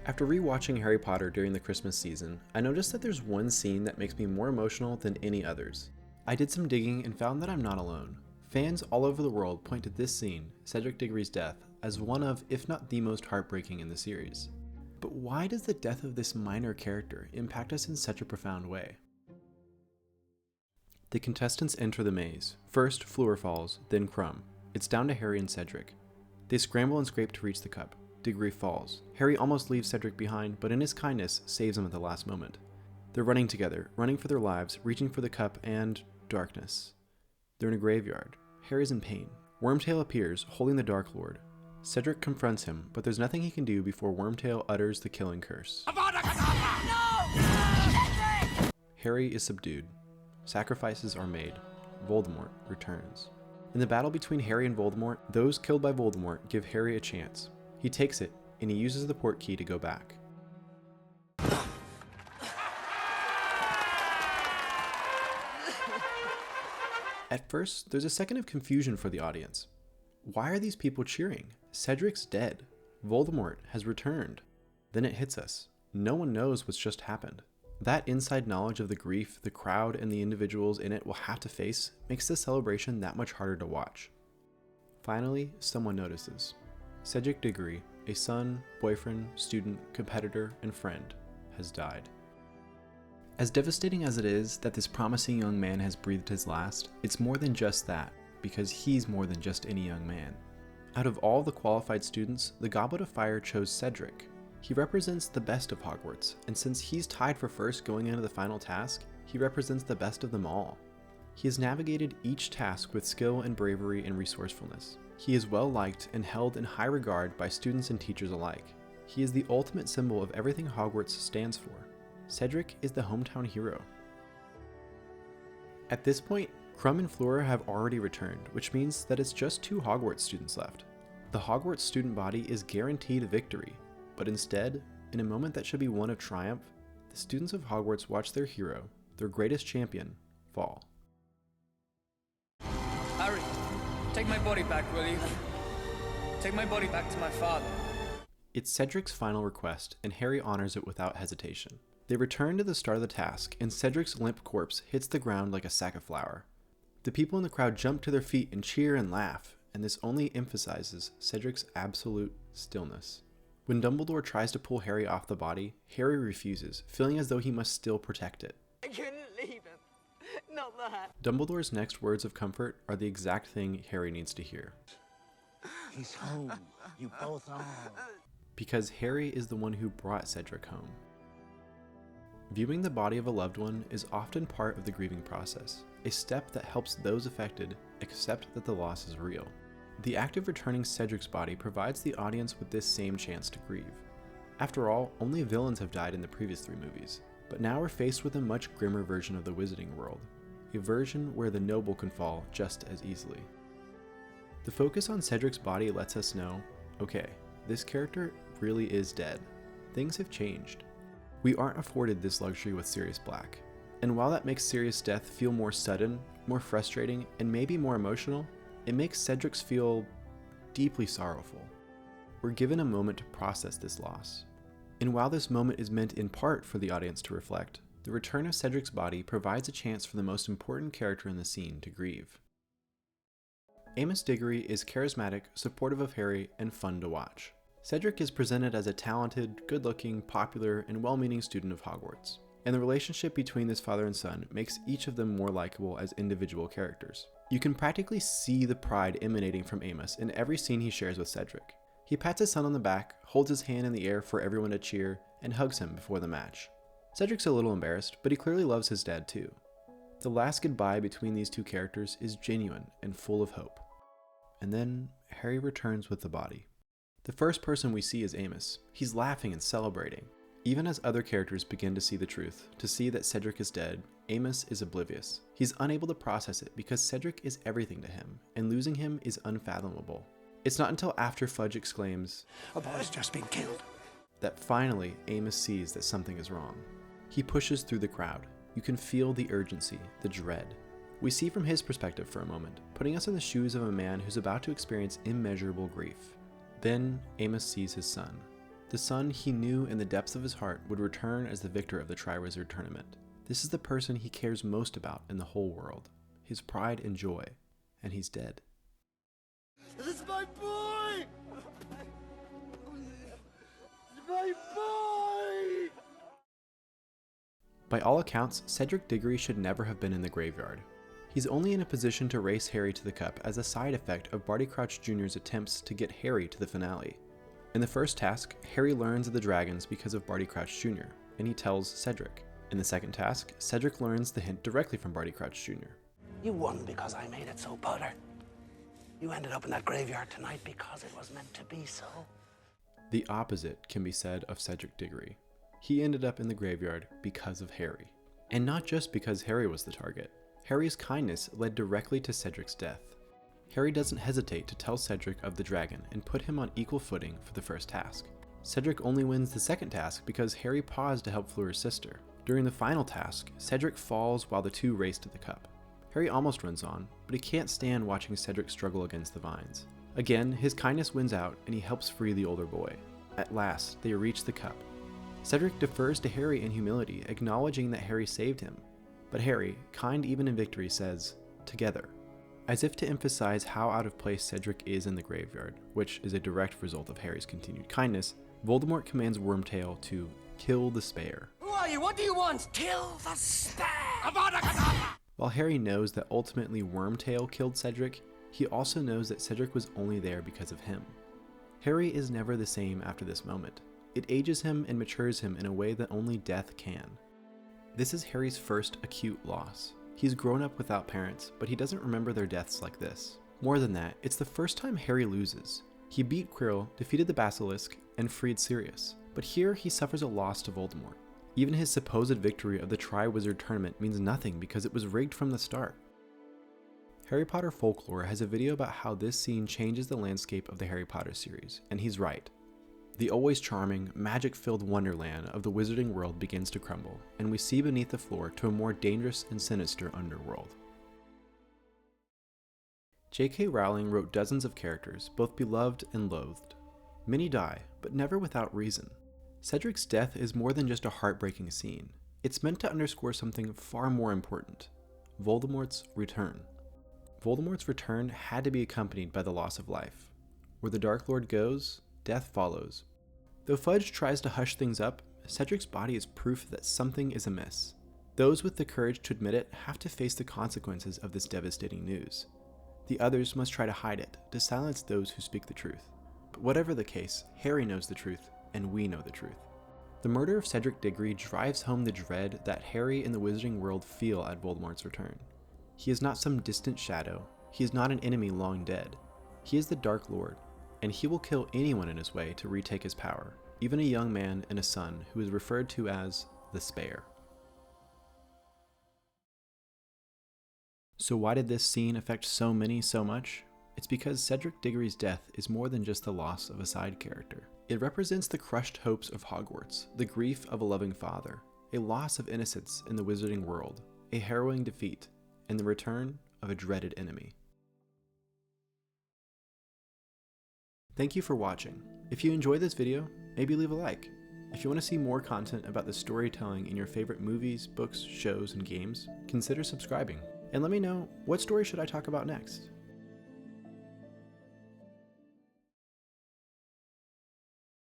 After rewatching Harry Potter during the Christmas season, I noticed that there's one scene that makes me more emotional than any others. I did some digging and found that I'm not alone. Fans all over the world point to this scene, Cedric Diggory's death, as one of, if not the most heartbreaking in the series. But why does the death of this minor character impact us in such a profound way? The contestants enter the maze. First, Fleur falls, then Crumb. It's down to Harry and Cedric. They scramble and scrape to reach the cup. Diggory falls. Harry almost leaves Cedric behind, but in his kindness, saves him at the last moment. They're running together, running for their lives, reaching for the cup, and darkness. They're in a graveyard. Harry's in pain. Wormtail appears, holding the Dark Lord. Cedric confronts him, but there's nothing he can do before Wormtail utters the killing curse. Harry is subdued. Sacrifices are made. Voldemort returns. In the battle between Harry and Voldemort, those killed by Voldemort give Harry a chance. He takes it, and he uses the port key to go back. At first, there's a second of confusion for the audience. Why are these people cheering? Cedric's dead. Voldemort has returned. Then it hits us. No one knows what's just happened. That inside knowledge of the grief the crowd and the individuals in it will have to face makes the celebration that much harder to watch. Finally, someone notices. Cedric Diggory, a son, boyfriend, student, competitor, and friend, has died. As devastating as it is that this promising young man has breathed his last, it's more than just that, because he's more than just any young man. Out of all the qualified students, the Goblet of Fire chose Cedric. He represents the best of Hogwarts, and since he's tied for first going into the final task, he represents the best of them all. He has navigated each task with skill and bravery and resourcefulness. He is well liked and held in high regard by students and teachers alike. He is the ultimate symbol of everything Hogwarts stands for. Cedric is the hometown hero. At this point, Crumb and Fleur have already returned, which means that it's just 2 Hogwarts students left. The Hogwarts student body is guaranteed victory, but instead, in a moment that should be one of triumph, the students of Hogwarts watch their hero, their greatest champion, fall. Harry, take my body back, will you? Take my body back to my father. It's Cedric's final request, and Harry honors it without hesitation. They return to the start of the task, and Cedric's limp corpse hits the ground like a sack of flour. The people in the crowd jump to their feet and cheer and laugh, and this only emphasizes Cedric's absolute stillness. When Dumbledore tries to pull Harry off the body, Harry refuses, feeling as though he must still protect it. I couldn't leave him. Not that. Dumbledore's next words of comfort are the exact thing Harry needs to hear. He's home. You both are. Because Harry is the one who brought Cedric home. Viewing the body of a loved one is often part of the grieving process, a step that helps those affected accept that the loss is real. The act of returning Cedric's body provides the audience with this same chance to grieve. After all, only villains have died in the previous 3 movies, but now we're faced with a much grimmer version of the Wizarding world, a version where the noble can fall just as easily. The focus on Cedric's body lets us know, okay, this character really is dead. Things have changed. We aren't afforded this luxury with Sirius Black, and while that makes Sirius' death feel more sudden, more frustrating, and maybe more emotional, it makes Cedric's feel deeply sorrowful. We're given a moment to process this loss. And while this moment is meant in part for the audience to reflect, the return of Cedric's body provides a chance for the most important character in the scene to grieve. Amos Diggory is charismatic, supportive of Harry, and fun to watch. Cedric is presented as a talented, good-looking, popular, and well-meaning student of Hogwarts, and the relationship between this father and son makes each of them more likable as individual characters. You can practically see the pride emanating from Amos in every scene he shares with Cedric. He pats his son on the back, holds his hand in the air for everyone to cheer, and hugs him before the match. Cedric's a little embarrassed, but he clearly loves his dad too. The last goodbye between these 2 characters is genuine and full of hope. And then Harry returns with the body. The first person we see is Amos. He's laughing and celebrating. Even as other characters begin to see the truth, to see that Cedric is dead, Amos is oblivious. He's unable to process it because Cedric is everything to him, and losing him is unfathomable. It's not until after Fudge exclaims, A boy's just been killed, that finally Amos sees that something is wrong. He pushes through the crowd. You can feel the urgency, the dread. We see from his perspective for a moment, putting us in the shoes of a man who's about to experience immeasurable grief. Then Amos sees his son. The son he knew in the depths of his heart would return as the victor of the Triwizard Tournament. This is the person he cares most about in the whole world, his pride and joy, and he's dead. This is my boy! My boy! By all accounts, Cedric Diggory should never have been in the graveyard. He's only in a position to race Harry to the cup as a side effect of Barty Crouch Jr.'s attempts to get Harry to the finale. In the first task, Harry learns of the dragons because of Barty Crouch Jr., and he tells Cedric. In the second task, Cedric learns the hint directly from Barty Crouch Jr. You won because I made it so, Potter. You ended up in that graveyard tonight because it was meant to be so. The opposite can be said of Cedric Diggory. He ended up in the graveyard because of Harry. And not just because Harry was the target. Harry's kindness led directly to Cedric's death. Harry doesn't hesitate to tell Cedric of the dragon and put him on equal footing for the first task. Cedric only wins the second task because Harry paused to help Fleur's sister. During the final task, Cedric falls while the two race to the cup. Harry almost runs on, but he can't stand watching Cedric struggle against the vines. Again, his kindness wins out and he helps free the older boy. At last, they reach the cup. Cedric defers to Harry in humility, acknowledging that Harry saved him. But Harry, kind even in victory, says, "Together." As if to emphasize how out of place Cedric is in the graveyard, which is a direct result of Harry's continued kindness, Voldemort commands Wormtail to kill the Spare. Who are you? What do you want? Kill the Spare! While Harry knows that ultimately Wormtail killed Cedric, he also knows that Cedric was only there because of him. Harry is never the same after this moment. It ages him and matures him in a way that only death can. This is Harry's first acute loss. He's grown up without parents, but he doesn't remember their deaths like this. More than that, it's the first time Harry loses. He beat Quirrell, defeated the Basilisk, and freed Sirius, but here he suffers a loss to Voldemort. Even his supposed victory of the Triwizard Tournament means nothing because it was rigged from the start. Harry Potter Folklore has a video about how this scene changes the landscape of the Harry Potter series, and he's right. The always charming, magic-filled wonderland of the wizarding world begins to crumble, and we see beneath the floor to a more dangerous and sinister underworld. J.K. Rowling wrote dozens of characters, both beloved and loathed. Many die, but never without reason. Cedric's death is more than just a heartbreaking scene. It's meant to underscore something far more important: Voldemort's return. Voldemort's return had to be accompanied by the loss of life. Where the Dark Lord goes, death follows. Though Fudge tries to hush things up, Cedric's body is proof that something is amiss. Those with the courage to admit it have to face the consequences of this devastating news. The others must try to hide it, to silence those who speak the truth. But whatever the case, Harry knows the truth, and we know the truth. The murder of Cedric Diggory drives home the dread that Harry and the wizarding world feel at Voldemort's return. He is not some distant shadow. He is not an enemy long dead. He is the Dark Lord, and he will kill anyone in his way to retake his power, even a young man and a son who is referred to as the Spare. So why did this scene affect so many so much? It's because Cedric Diggory's death is more than just the loss of a side character. It represents the crushed hopes of Hogwarts, the grief of a loving father, a loss of innocence in the wizarding world, a harrowing defeat, and the return of a dreaded enemy. Thank you for watching. If you enjoyed this video, maybe leave a like. If you want to see more content about the storytelling in your favorite movies, books, shows, and games, consider subscribing. And let me know, what story should I talk about next?